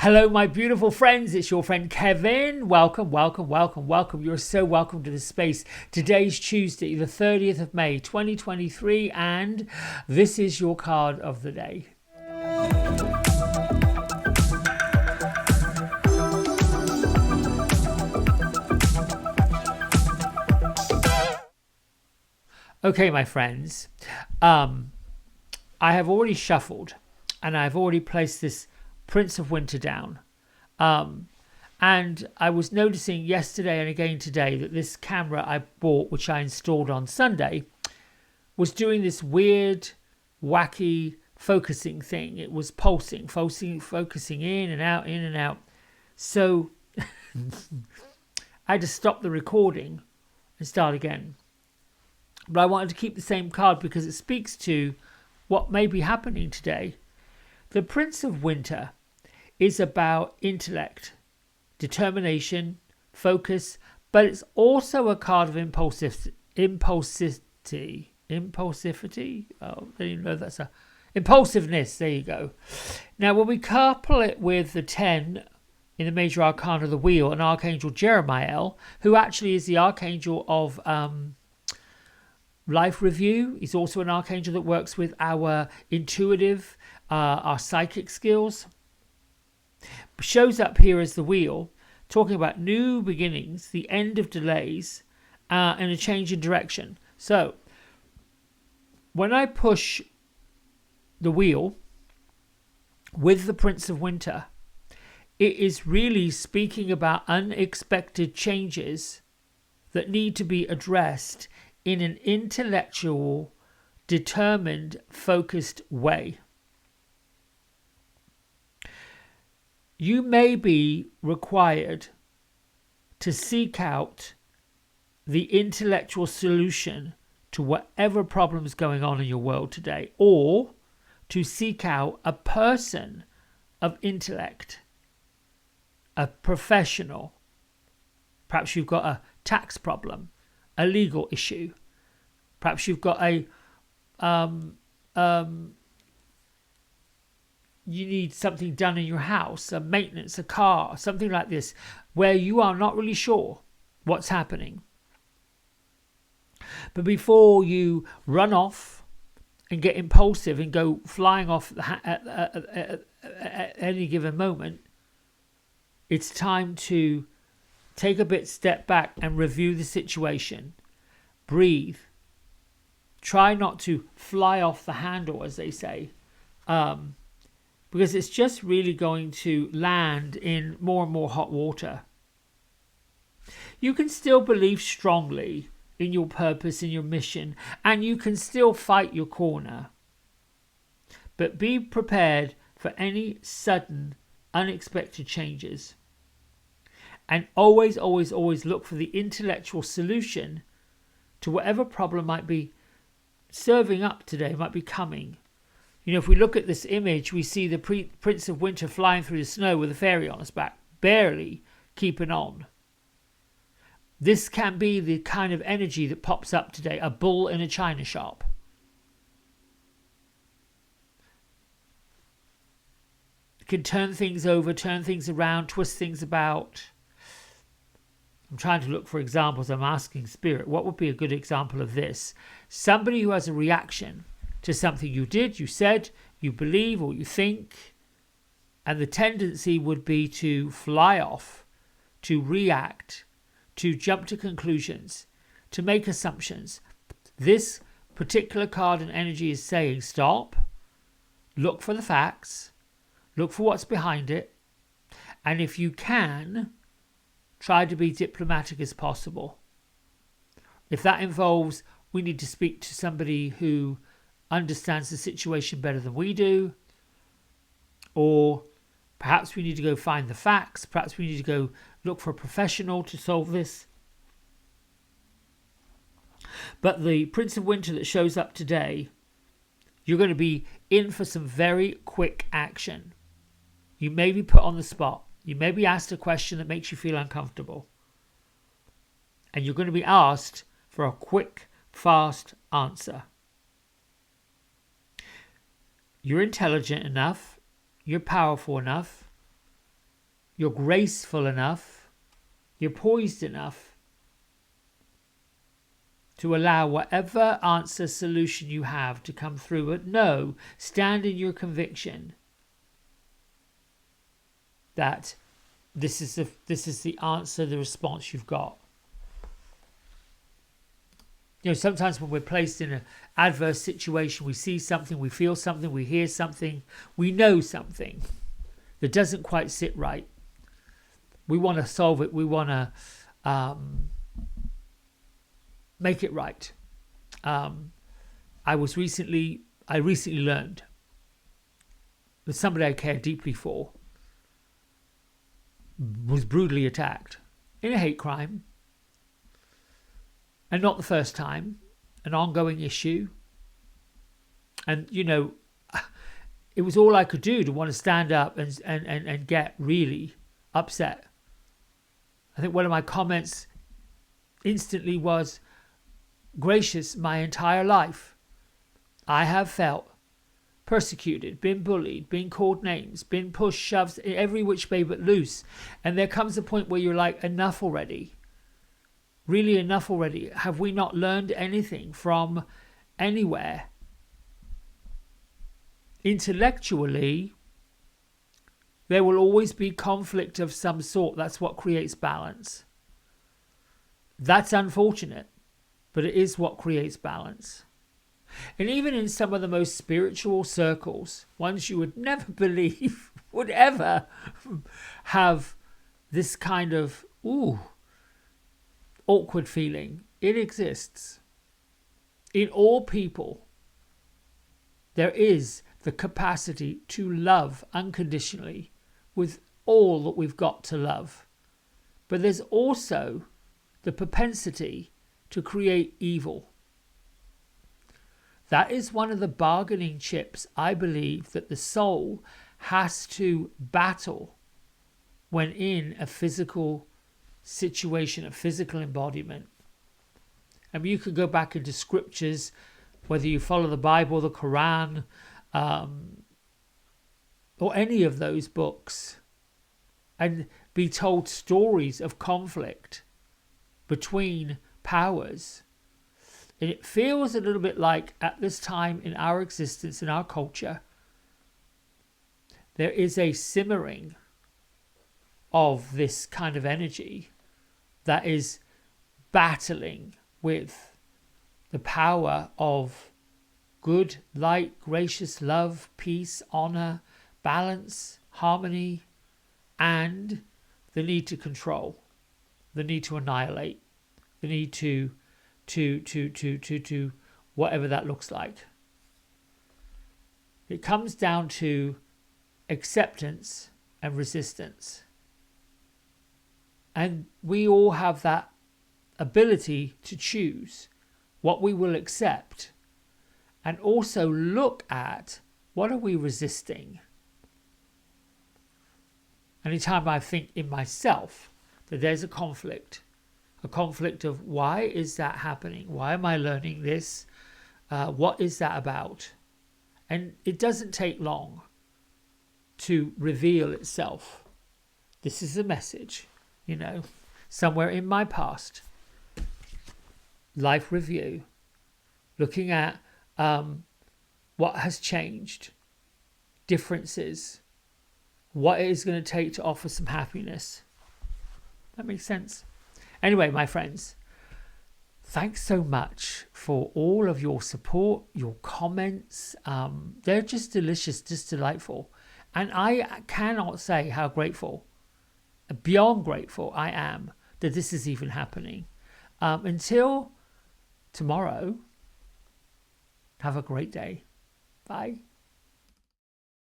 Hello, my beautiful friends. It's your friend Kevin. Welcome, welcome, welcome, welcome. You're so welcome to this space. Today's Tuesday, the 30th of May, 2023, and this is your card of the day. Okay, my friends, I have already shuffled and I've already placed this Prince of Winter down. And I was noticing yesterday and again today that this camera I bought, which I installed on Sunday, was doing this weird, wacky focusing thing. It was pulsing, focusing in and out, in and out. So I had to stop the recording and start again. But I wanted to keep the same card because it speaks to what may be happening today. The Prince of Winter is about intellect, determination, focus, but it's also a card of impulsivity. Oh, I didn't even know that's a impulsiveness. There you go. Now, when we couple it with the 10 in the major arcana of the wheel, and Archangel Jeremiah, who actually is the archangel of life review. He's also an archangel that works with our intuitive, our psychic skills. Shows up here as the wheel, talking about new beginnings, the end of delays, and a change in direction. So, when I push the wheel with the Prince of Winter, it is really speaking about unexpected changes that need to be addressed in an intellectual, determined, focused way. You may be required to seek out the intellectual solution to whatever problem is going on in your world today, or to seek out a person of intellect, a professional. Perhaps you've got a tax problem, a legal issue. Perhaps you've got a you need something done in your house, a maintenance, a car, something like this, where you are not really sure what's happening. But before you run off and get impulsive and go flying off at any given moment, it's time to take a step back and review the situation. Breathe. Try not to fly off the handle, as they say. Because it's just really going to land in more and more hot water. You can still believe strongly in your purpose, in your mission, and you can still fight your corner. But be prepared for any sudden, unexpected changes. And always, always, always look for the intellectual solution to whatever problem might be serving up today, might be coming. You know, if we look at this image, we see the Prince of Winter flying through the snow with a fairy on his back, barely keeping on. This can be the kind of energy that pops up today, a bull in a china shop. It can turn things over, turn things around, twist things about. I'm trying to look for examples. I'm asking Spirit, what would be a good example of this? Somebody who has a reaction to something you did, you said, you believe, or you think, and the tendency would be to fly off, to react, to jump to conclusions, to make assumptions. This particular card and energy is saying stop, look for the facts, look for what's behind it, and if you can, try to be diplomatic as possible. If that involves we need to speak to somebody who understands the situation better than we do, or perhaps we need to go find the facts, perhaps we need to go look for a professional to solve this. But the Prince of Winter that shows up today, you're going to be in for some very quick action. You may be put on the spot. You may be asked a question that makes you feel uncomfortable. And you're going to be asked for a quick, fast answer. You're intelligent enough, you're powerful enough, you're graceful enough, you're poised enough to allow whatever answer, solution you have to come through. But no, stand in your conviction that this is the answer, the response you've got. Sometimes when we're placed in an adverse situation, we see something, we feel something, we hear something, we know something that doesn't quite sit right. We want to solve it. We want to make it right. I recently learned that somebody I cared deeply for was brutally attacked in a hate crime. And not the first time, an ongoing issue. And, it was all I could do to want to stand up and get really upset. I think one of my comments instantly was, gracious, my entire life, I have felt persecuted, been bullied, been called names, been pushed, shoved every which way but loose. And there comes a point where you're like, enough already. Really enough already. Have we not learned anything from anywhere? Intellectually, there will always be conflict of some sort. That's what creates balance. That's unfortunate, but it is what creates balance. And even in some of the most spiritual circles, ones you would never believe would ever have this kind of, awkward feeling, it exists. In all people, there is the capacity to love unconditionally with all that we've got to love. But there's also the propensity to create evil. That is one of the bargaining chips, I believe, that the soul has to battle when in a physical situation, a physical embodiment. And you could go back into scriptures, whether you follow the Bible, the Quran, or any of those books, and be told stories of conflict between powers. And it feels a little bit like at this time in our existence, in our culture, there is a simmering of this kind of energy that is battling with the power of good, light, gracious love, peace, honor, balance, harmony, and the need to control, the need to annihilate, the need to whatever that looks like. It comes down to acceptance and resistance. And we all have that ability to choose what we will accept and also look at what are we resisting. Anytime I think in myself that there's a conflict of why is that happening? Why am I learning this? What is that about? And it doesn't take long to reveal itself. This is a message, somewhere in my past. Life review. Looking at what has changed. Differences. What it is going to take to offer some happiness. That makes sense. Anyway, my friends, thanks so much for all of your support, your comments. They're just delicious, just delightful. And I cannot say how grateful, beyond grateful I am that this is even happening. Until tomorrow, have a great day. Bye.